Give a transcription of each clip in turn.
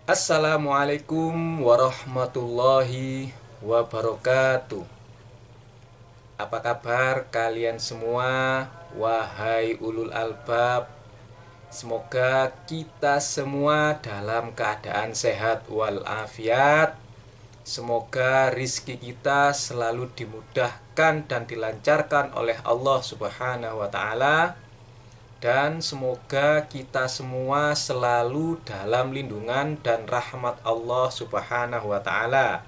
Assalamualaikum warahmatullahi wabarakatuh. Apa kabar kalian semua, wahai ulul albab? Semoga kita semua dalam keadaan sehat walafiat. Semoga rizki kita selalu dimudahkan dan dilancarkan oleh Allah Subhanahu wa Ta'ala. Dan semoga kita semua selalu dalam lindungan dan rahmat Allah Subhanahu wa Ta'ala.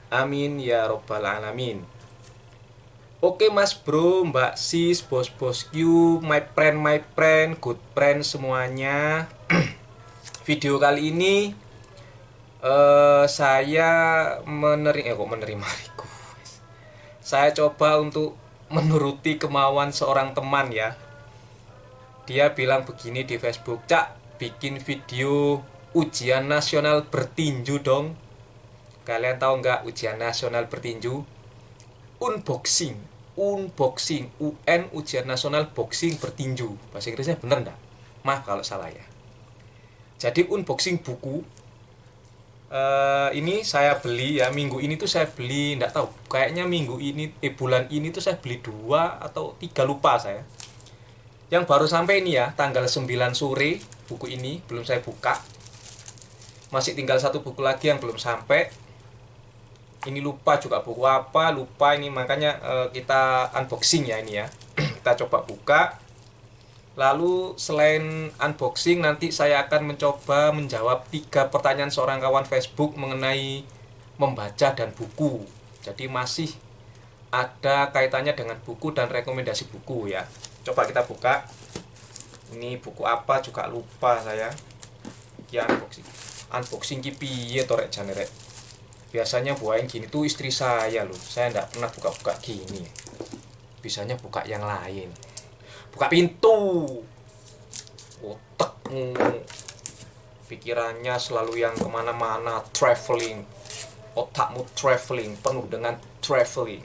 Amin ya Rabbal Alamin. Oke Mas Bro, Mbak Sis, bos-bosku, my friend, good friend semuanya. Video kali ini saya menerima request. Saya coba untuk menuruti kemauan seorang teman ya. Dia bilang begini di Facebook, "Cak, bikin video ujian nasional bertinju dong." Kalian tahu nggak ujian nasional bertinju? Unboxing, UN ujian nasional boxing bertinju. Bahasa Inggrisnya bener nggak? Maaf kalau salah ya. Jadi unboxing buku ini saya beli ya, minggu ini tuh saya beli, nggak tahu. Kayaknya minggu ini, bulan ini tuh saya beli 2 atau 3 lupa saya. Yang baru sampai ini ya, tanggal 9 sore buku ini belum saya buka. Masih tinggal 1 buku lagi yang belum sampai. Ini lupa juga buku apa, lupa ini, makanya kita unboxing ya ini ya. Kita coba buka. Lalu selain unboxing, nanti saya akan mencoba menjawab 3 pertanyaan seorang kawan Facebook mengenai membaca dan buku. Jadi masih ada kaitannya dengan buku dan rekomendasi buku ya. Coba kita buka. Ini buku apa juga lupa saya. Ya unboxing ki piye to rek jane rek. Biasanya buain gini tuh istri saya loh. Saya enggak pernah buka-buka gini. Bisanya buka yang lain. Buka pintu. Otakmu pikirannya selalu yang kemana-mana, traveling. Otakmu traveling, penuh dengan traveling.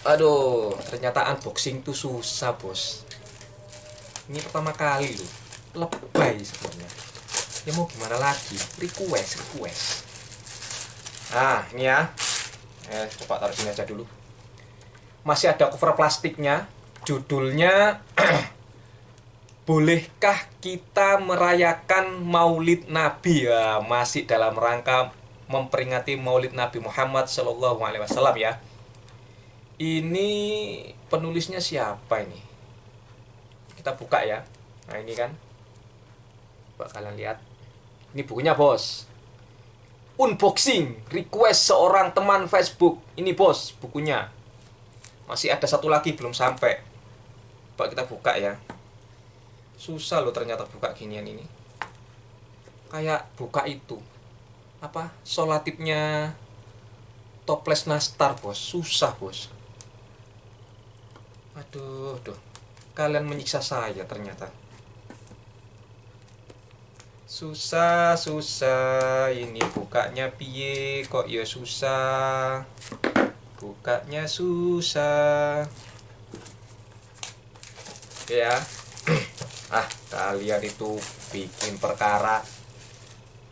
Aduh, ternyata unboxing tuh susah bos. Ini pertama kali loh. Lebay sebenarnya. Ya mau gimana lagi? Request. Nah, ini ya. Coba taruh sini aja dulu. Masih ada cover plastiknya. Judulnya Bolehkah kita merayakan Maulid Nabi? Ya, masih dalam rangka memperingati Maulid Nabi Muhammad SAW ya. Ini penulisnya siapa ini? Kita buka ya. Nah ini kan, coba kalian lihat. Ini bukunya bos. Unboxing, request seorang teman Facebook. Ini bos bukunya. Masih ada 1 lagi belum sampai. Coba kita buka ya. Susah loh ternyata buka ginian ini. Kayak buka itu apa, solatipnya Toples Nastar bos. Susah bos. Aduh, kalian menyiksa saya ternyata. Susah. Ini bukanya piye kok ya susah. Bukanya susah. Oke ya. Kalian itu bikin perkara,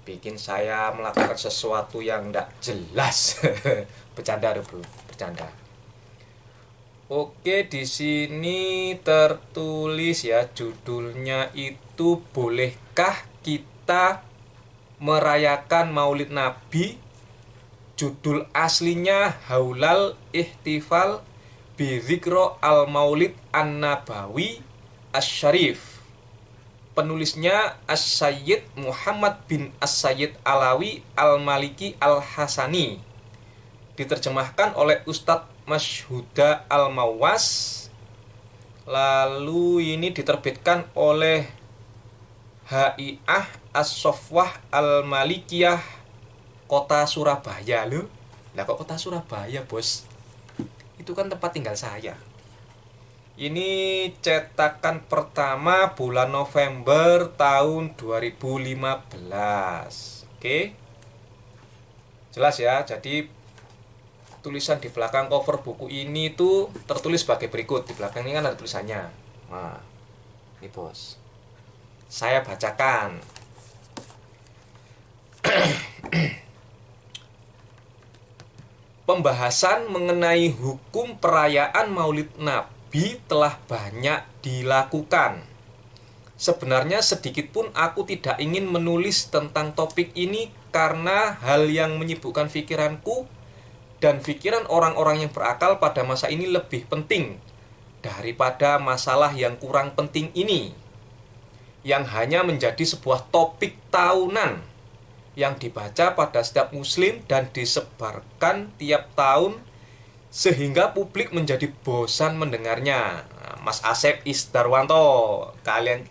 bikin saya melakukan sesuatu yang enggak jelas. Bercanda deh bro, bercanda. Oke, di sini tertulis ya, judulnya itu Bolehkah kita merayakan Maulid Nabi? Judul aslinya Haulal Ihtifal Bidzikro Al-Maulid An-Nabawi Asy-Syarif. Penulisnya As-Sayyid Muhammad bin As-Sayyid Alawi Al-Maliki Al-Hasani. Diterjemahkan oleh Ustadz Masyhuda Al-Mawas. Lalu ini diterbitkan oleh Hai'ah As-Sofwah Al-Malikiyah Kota Surabaya loh. Lah kok Kota Surabaya bos? Itu kan tempat tinggal saya. Ini cetakan pertama bulan November tahun 2015. Oke. Jelas ya. Jadi tulisan di belakang cover buku ini tuh tertulis sebagai berikut. Di belakang ini kan ada tulisannya. Nah, ini bos. Saya bacakan. Pembahasan mengenai hukum perayaan Maulid Nabi telah banyak dilakukan. Sebenarnya sedikit pun aku tidak ingin menulis tentang topik ini karena hal yang menyibukkan pikiranku dan pikiran orang-orang yang berakal pada masa ini lebih penting daripada masalah yang kurang penting ini, yang hanya menjadi sebuah topik tahunan yang dibaca pada setiap muslim dan disebarkan tiap tahun sehingga publik menjadi bosan mendengarnya. Mas Asep Isdarwanto, kalian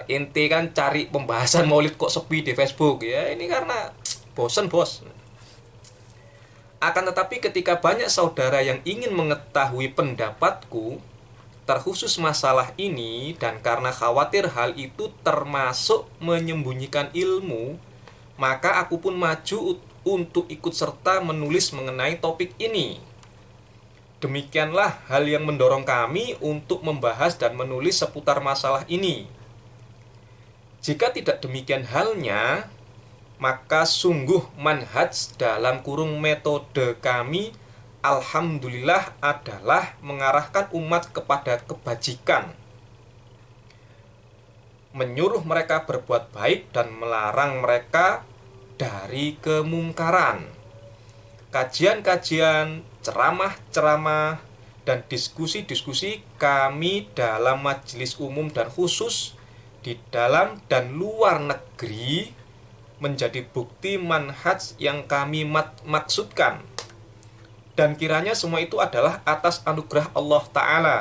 ente kan cari pembahasan maulid kok sepi di Facebook ya, ini karena bosan bos. Akan tetapi ketika banyak saudara yang ingin mengetahui pendapatku terkhusus masalah ini, dan karena khawatir hal itu termasuk menyembunyikan ilmu, maka aku pun maju untuk ikut serta menulis mengenai topik ini. Demikianlah hal yang mendorong kami untuk membahas dan menulis seputar masalah ini. Jika tidak demikian halnya, maka sungguh manhaj dalam kurung metode kami alhamdulillah adalah mengarahkan umat kepada kebajikan, menyuruh mereka berbuat baik dan melarang mereka dari kemungkaran. Kajian-kajian, ceramah-ceramah, dan diskusi-diskusi kami dalam majelis umum dan khusus di dalam dan luar negeri menjadi bukti manhaj yang kami maksudkan. Dan kiranya semua itu adalah atas anugerah Allah Ta'ala.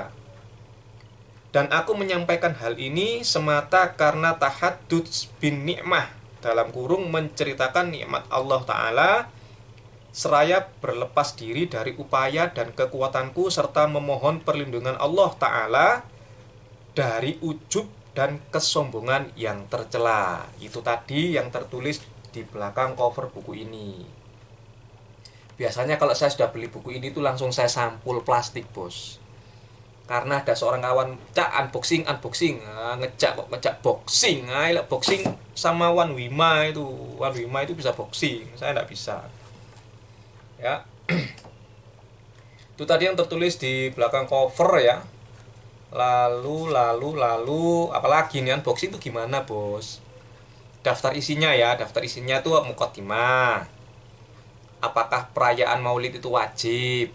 Dan aku menyampaikan hal ini semata karena tahaddud bin ni'mah, dalam kurung menceritakan nikmat Allah Ta'ala, seraya berlepas diri dari upaya dan kekuatanku serta memohon perlindungan Allah Ta'ala dari ujub dan kesombongan yang tercela. Itu tadi yang tertulis di belakang cover buku ini. Biasanya kalau saya sudah beli buku ini tuh langsung saya sampul plastik bos, karena ada seorang kawan cak unboxing ngejak boxing, boxing sama One Wima itu bisa boxing, saya tidak bisa ya. Itu tadi yang tertulis di belakang cover ya. Lalu apalagi nih unboxing itu gimana bos? Daftar isinya ya, daftar isinya tuh muqaddimah. Apakah perayaan Maulid itu wajib?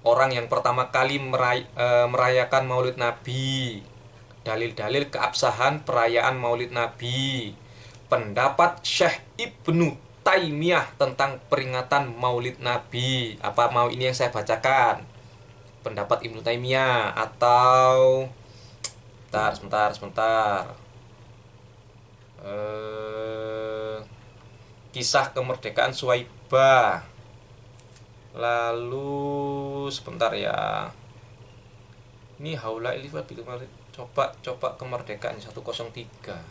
Orang yang pertama kali merayakan Maulid Nabi, dalil-dalil keabsahan perayaan Maulid Nabi, pendapat Syekh Ibnu Taimiyah tentang peringatan Maulid Nabi. Apa mau ini yang saya bacakan? Pendapat Ibnu Taimiyah atau sebentar. Kisah kemerdekaan Suwaibah. Lalu sebentar ya. Ini Haula Ilifat itu coba kemerdekaan 103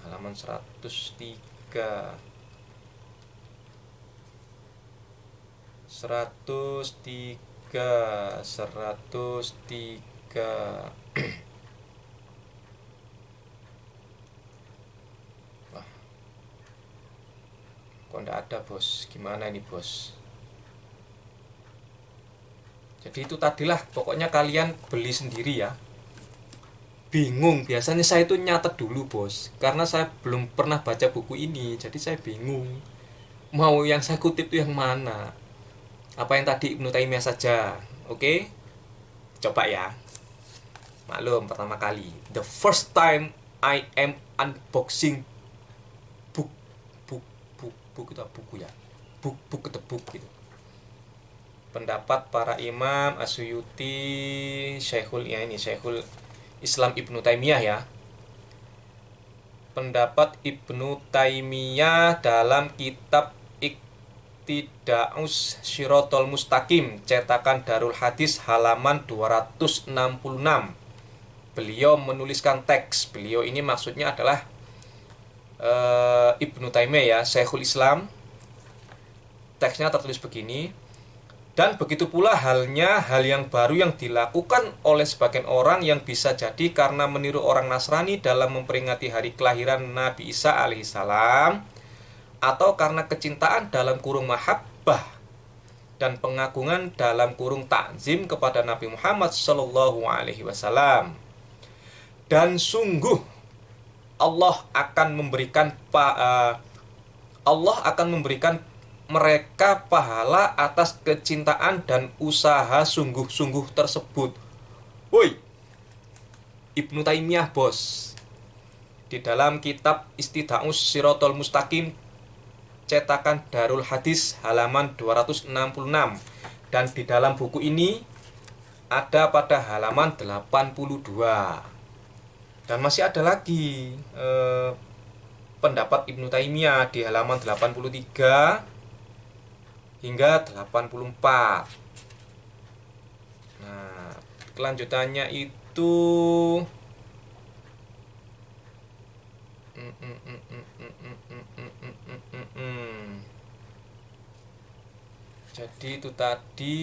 halaman 103. 103. Wah, kok enggak ada bos? Gimana ini bos? Jadi itu tadilah, pokoknya kalian beli sendiri ya. Bingung, biasanya saya itu nyatet dulu bos, karena saya belum pernah baca buku ini, jadi saya bingung mau yang saya kutip itu yang mana. Apa yang tadi Ibnu Taimiyah saja. Oke, coba ya. Maklum, pertama kali, the first time I am unboxing buku ya, buku gitu. Pendapat para imam Asyuyuti, Syekhul Islam Ibnu Taimiyah ya. Pendapat Ibnu Taimiyah dalam kitab Iqtida'us Shiratal Mustaqim, cetakan Darul Hadis halaman 266. Beliau menuliskan teks. Beliau ini maksudnya adalah Ibnu Taimiyah ya, Syekhul Islam. Teksnya tertulis begini: dan begitu pula halnya hal yang baru yang dilakukan oleh sebagian orang yang bisa jadi karena meniru orang Nasrani dalam memperingati hari kelahiran Nabi Isa alaihissalam, atau karena kecintaan dalam kurung mahabbah dan pengagungan dalam kurung takzim kepada Nabi Muhammad Shallallahu Alaihi Wasallam. Dan sungguh Allah akan memberikan Allah akan memberikan mereka pahala atas kecintaan dan usaha sungguh-sungguh tersebut. Woi, Ibnu Taimiyah bos, di dalam kitab Istiqamus Shirathul Mustaqim cetakan Darul Hadis halaman 266, dan di dalam buku ini ada pada halaman 82. Dan masih ada lagi pendapat Ibnu Taimiyah di halaman 83 hingga 84. Nah, kelanjutannya itu jadi itu tadi,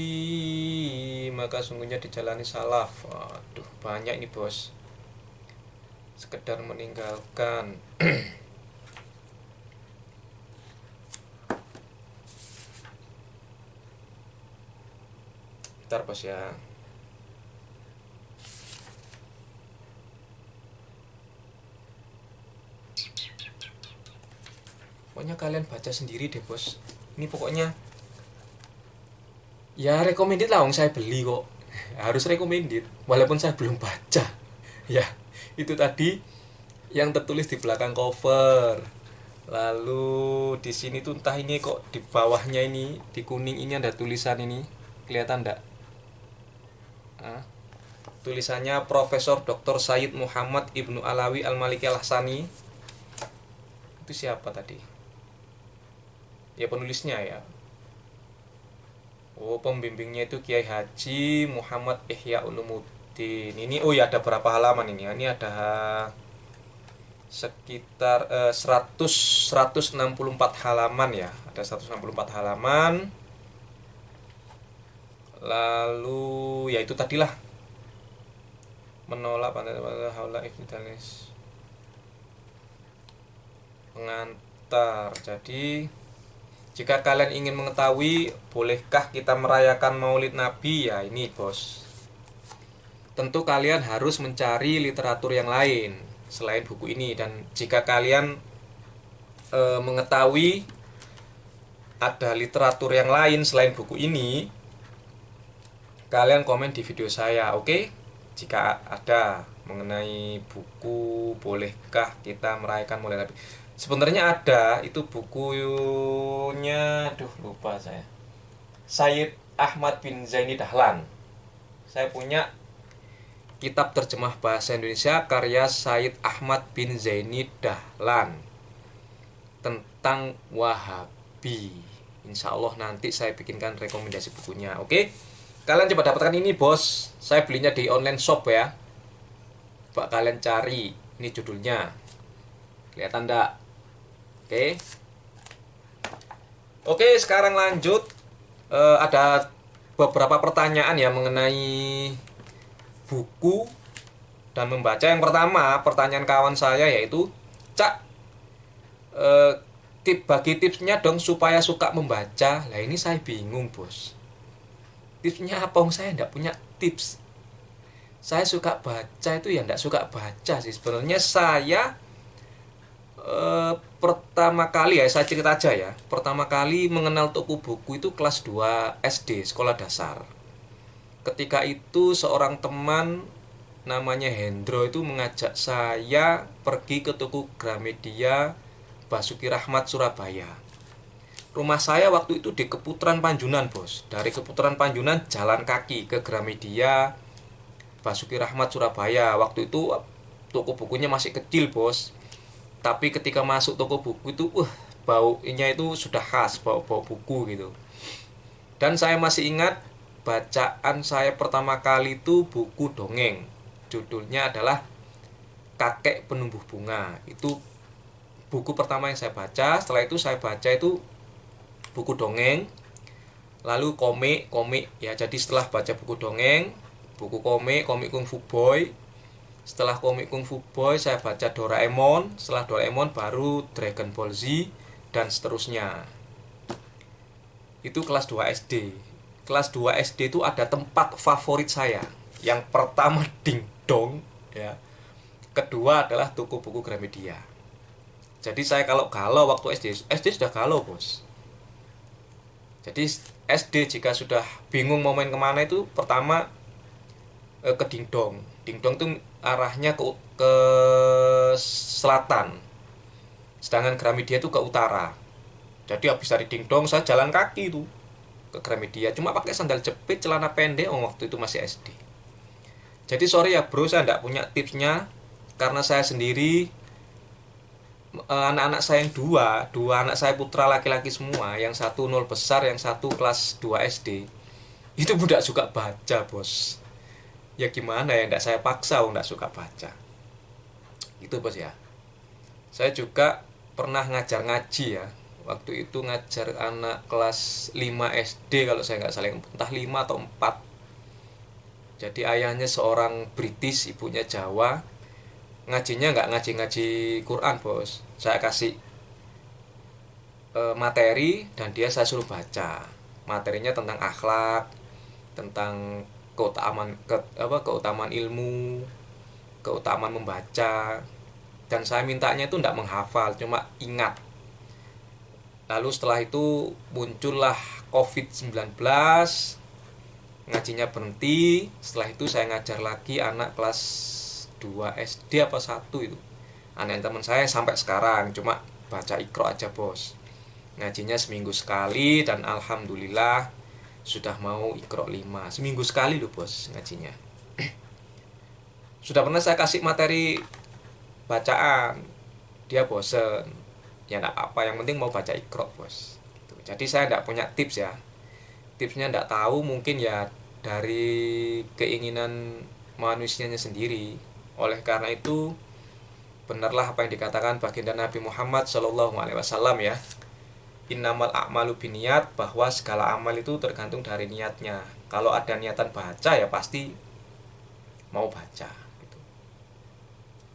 maka sungguhnya dijalani salaf. Waduh, banyak ini bos, sekedar meninggalkan. Bentar bos ya. Pokoknya kalian baca sendiri deh bos. Ini pokoknya ya recommended lah, saya beli kok. Harus recommended walaupun saya belum baca. Ya, itu tadi yang tertulis di belakang cover. Lalu di sini tuh entah ini kok di bawahnya ini, di kuning ini ada tulisan ini. Kelihatan enggak? Tulisannya Profesor Dr. Sayyid Muhammad Ibnu Alawi Al-Maliki Al-Hassani. Itu siapa tadi? Ya penulisnya ya. Oh, pembimbingnya itu Kiai Haji Muhammad Ihya Ulumuddin. Ini oh ya, ada berapa halaman ini? Ini ada sekitar 164 halaman ya. Ada 164 halaman. Lalu ya itu tadilah, menolak haula iftidalis pengantar. Jadi jika kalian ingin mengetahui bolehkah kita merayakan Maulid Nabi, ya ini bos, tentu kalian harus mencari literatur yang lain selain buku ini. Dan jika kalian mengetahui ada literatur yang lain selain buku ini, kalian komen di video saya, oke? Jika ada mengenai buku bolehkah kita merayakan Maulid Nabi. Sebenarnya ada, itu bukunya, lupa saya. Sayyid Ahmad bin Zaini Dahlan. Saya punya kitab terjemah bahasa Indonesia karya Sayyid Ahmad bin Zaini Dahlan tentang Wahabi. Insya Allah nanti saya bikinkan rekomendasi bukunya, oke? Kalian coba dapatkan ini bos. Saya belinya di online shop ya. Coba kalian cari, ini judulnya. Kelihatan enggak? Oke, sekarang lanjut. Ada beberapa pertanyaan ya mengenai buku dan membaca. Yang pertama, pertanyaan kawan saya yaitu, Cak, bagi tipsnya dong supaya suka membaca. Lah ini saya bingung bos. Tipsnya apa? Saya enggak punya tips. Saya suka baca itu ya enggak suka baca sih. Sebenarnya saya pertama kali ya, saya cerita aja ya. Pertama kali mengenal toko buku itu kelas 2 SD, sekolah dasar. Ketika itu seorang teman namanya Hendro itu mengajak saya pergi ke toko Gramedia Basuki Rahmat Surabaya. Rumah saya waktu itu di Keputaran Panjunan bos. Dari Keputaran Panjunan jalan kaki ke Gramedia Basuki Rahmat Surabaya. Waktu itu toko bukunya masih kecil bos. Tapi ketika masuk toko buku itu, baunya itu sudah khas, bau-bau buku gitu. Dan saya masih ingat bacaan saya pertama kali itu buku dongeng. Judulnya adalah Kakek Penumbuh Bunga. Itu buku pertama yang saya baca. Setelah itu saya baca itu buku dongeng, lalu komik ya. Jadi setelah baca buku dongeng, buku komik Kung Fu Boy. Setelah komik Kung Fu Boy saya baca Doraemon. Setelah Doraemon baru Dragon Ball Z. dan seterusnya. Itu kelas 2 SD. Kelas 2 SD itu ada tempat favorit saya. Yang pertama dingdong, ya. Kedua adalah toko buku Gramedia. Jadi saya kalau galau waktu SD sudah galau, Bos. Jadi SD jika sudah bingung mau main kemana itu pertama ke dingdong. Dingdong itu arahnya ke selatan. Sedangkan Gramedia itu ke utara. Jadi habis dari dingdong saya jalan kaki tuh ke Gramedia, cuma pakai sandal jepit, celana pendek. Waktu itu masih SD. Jadi sorry ya bro, saya tidak punya tipsnya karena saya sendiri, anak-anak saya yang dua anak saya putra laki-laki semua, yang satu nol besar, yang satu kelas 2 SD. Itu budak suka baca, Bos. Ya gimana ya, tidak saya paksa tidak suka baca. Itu, Bos ya. Saya juga pernah ngajar ngaji ya. Waktu itu ngajar anak kelas 5 SD kalau saya nggak salah, entah 5 atau 4. Jadi ayahnya seorang British, ibunya Jawa. Ngajinya nggak ngaji-ngaji Quran, Bos. Saya kasih materi dan saya suruh baca. Materinya tentang akhlak, tentang keutamaan ilmu, keutamaan membaca. Dan saya mintanya itu tidak menghafal, cuma ingat. Lalu setelah itu muncullah COVID-19, ngajinya berhenti. Setelah itu saya ngajar lagi anak kelas 2 SD apa 1 itu. Anak teman saya sampai sekarang cuma baca Iqra aja, Bos. Ngajinya seminggu sekali dan alhamdulillah sudah mau Iqra 5. Seminggu sekali loh, Bos, ngajinya. Sudah pernah saya kasih materi bacaan, dia bosen. Ya enggak apa, yang penting mau baca Iqra, Bos. Jadi saya enggak punya tips ya. Tipsnya enggak tahu, mungkin ya dari keinginan manusianya sendiri. Oleh karena itu benarlah apa yang dikatakan baginda Nabi Muhammad SAW ya. Innamal a'malu biniyat, bahwa segala amal itu tergantung dari niatnya. Kalau ada niatan baca ya pasti mau baca gitu.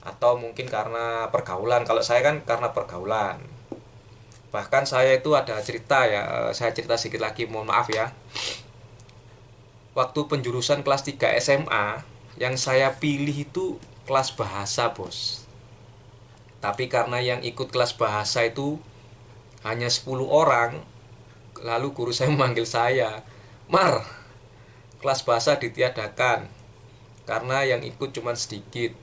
Atau mungkin karena pergaulan. Kalau saya kan karena pergaulan. Bahkan saya itu ada cerita ya, saya cerita sedikit lagi, mohon maaf ya. Waktu penjurusan kelas 3 SMA, yang saya pilih itu kelas bahasa, Bos. Tapi karena yang ikut kelas bahasa itu hanya 10 orang, lalu guru saya memanggil saya, "Mar, kelas bahasa ditiadakan karena yang ikut cuma sedikit.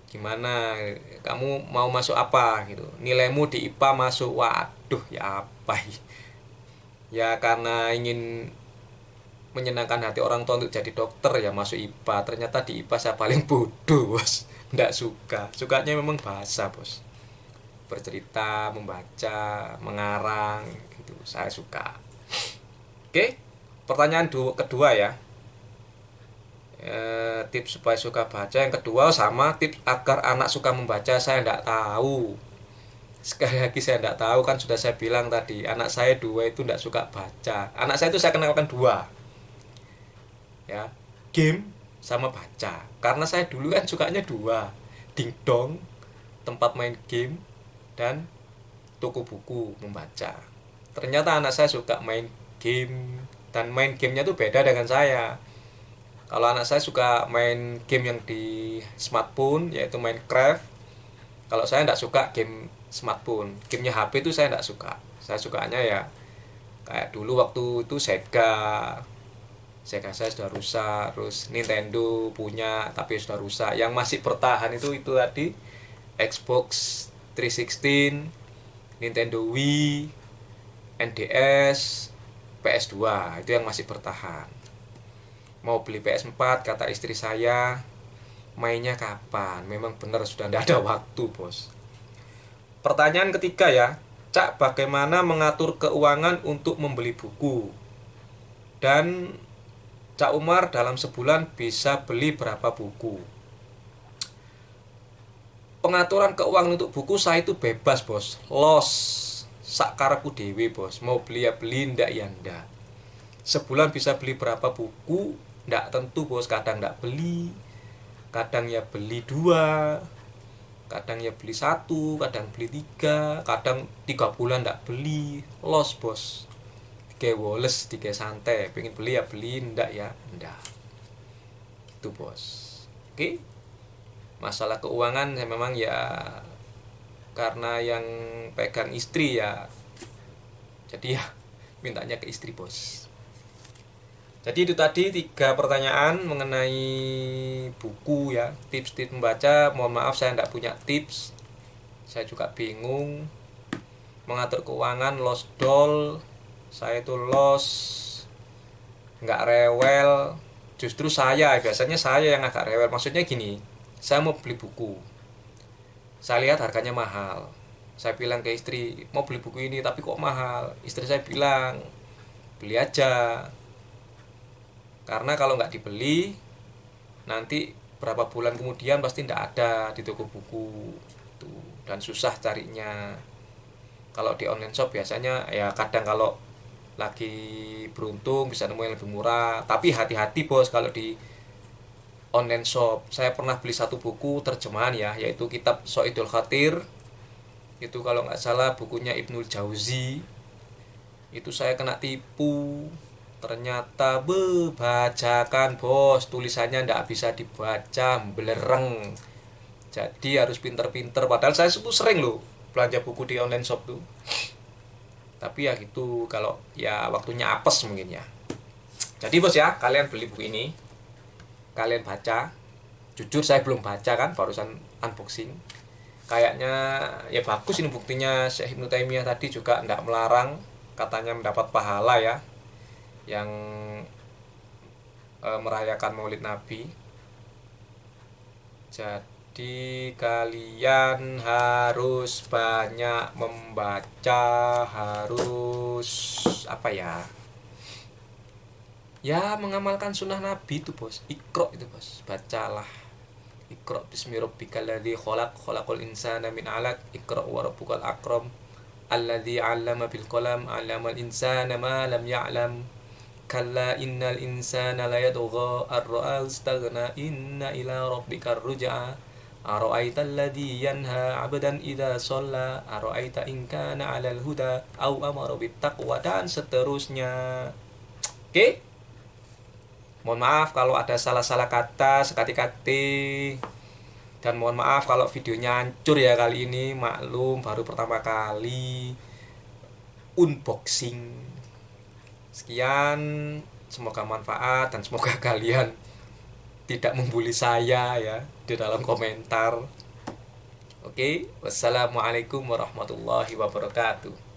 Gimana, kamu mau masuk apa gitu? Nilaimu di IPA masuk." Waduh, ya apa ya, karena ingin menyenangkan hati orang tua untuk jadi dokter ya masuk IPA. Ternyata di IPA saya paling bodoh, Bos. Nggak suka. Sukanya memang bahasa, Bos. Bercerita, membaca, mengarang gitu. Saya suka. Oke, pertanyaan kedua ya. Tips supaya suka baca. Yang kedua sama tips agar anak suka membaca, saya tidak tahu. Sekali lagi saya tidak tahu, kan sudah saya bilang tadi, anak saya 2 itu tidak suka baca. Anak saya itu saya kenalkan 2 ya, game sama baca. Karena saya dulu kan sukanya 2, dingdong, tempat main game, dan toko buku membaca. Ternyata anak saya suka main game, dan main gamenya tuh beda dengan saya. Kalau anak saya suka main game yang di smartphone, yaitu Minecraft. Kalau saya tidak suka game smartphone, gamenya HP itu saya tidak suka. Saya sukanya ya kayak dulu waktu itu Sega saya sudah rusak, terus Nintendo punya tapi sudah rusak. Yang masih bertahan itu tadi Xbox 316, Nintendo Wii, NDS, PS2, itu yang masih bertahan. Mau beli PS4 kata istri saya, mainnya kapan? Memang benar sudah tidak ada waktu, Bos. Pertanyaan ketiga ya, Cak, bagaimana mengatur keuangan untuk membeli buku? Dan Cak Umar dalam sebulan bisa beli berapa buku? Pengaturan keuangan untuk buku saya itu bebas, Bos. Los sakarepku dewe, Bos. Mau beli ya beli, ndak ya ndak. Sebulan bisa beli berapa buku? Ndak tentu, Bos. Kadang ndak beli, kadang ya beli 2. Kadang ya beli satu, kadang beli tiga, kadang 3 bulan ndak beli, los bos. Tiga woles, tiga santai, pengen beli ya beli, ndak ya ndak. Itu bos. Oke, masalah keuangan ya memang ya karena yang pegang istri ya, jadi ya mintanya ke istri bos. Jadi itu tadi 3 pertanyaan mengenai buku ya, tips-tips membaca. Mohon maaf saya tidak punya tips, saya juga bingung mengatur keuangan, lost doll. Saya itu lost, nggak rewel. Justru biasanya saya yang agak rewel. Maksudnya gini, saya mau beli buku, saya lihat harganya mahal, saya bilang ke istri mau beli buku ini tapi kok mahal. Istri saya bilang beli aja, karena kalau nggak dibeli nanti berapa bulan kemudian pasti tidak ada di toko buku tuh, dan susah carinya. Kalau di online shop biasanya ya kadang kalau lagi beruntung bisa nemu yang lebih murah, tapi hati-hati bos kalau di online shop. Saya pernah beli satu buku terjemahan ya, yaitu kitab Soidul Khatir. Itu kalau nggak salah bukunya Ibnul Jauzi. Itu saya kena tipu. Ternyata bajakan bos, tulisannya nggak bisa dibaca, belereng. Jadi harus pinter-pinter. Padahal saya itu sering loh belanja buku di online shop tuh. Tapi ya gitu, kalau ya waktunya apes mungkin ya. Jadi bos ya, kalian beli buku ini, kalian baca. Jujur saya belum baca kan, barusan unboxing. Kayaknya ya bagus ini buktinya. Syekh Ibnu Taimiyah tadi juga tidak melarang, katanya mendapat pahala ya, yang merayakan Maulid Nabi. Jadi kalian harus banyak membaca, harus apa ya? Ya mengamalkan sunnah Nabi itu bos. Iqra itu bos, bacalah. Iqra bismi rabbikal ladzi khalaq, khalaqal insana min 'alaq, iqra wa rabbukal akram, alladzi 'allama bil qalam, 'allamal insana ma lam ya'lam. Kalla innal insana layatgha ar-ra'a istaghna, inna ila rabbikar ruj'a. Ara'aita alladzi yanha 'abdan idza shalla, ara'aita in kana 'alal huda aw amara bit taqwa, dan seterusnya. Oke? Mohon maaf kalau ada salah-salah kata, sekati-kati. Dan mohon maaf kalau videonya hancur ya kali ini, maklum baru pertama kali unboxing. Sekian, semoga manfaat dan semoga kalian tidak membuli saya ya di dalam komentar. Oke, wassalamualaikum warahmatullahi wabarakatuh.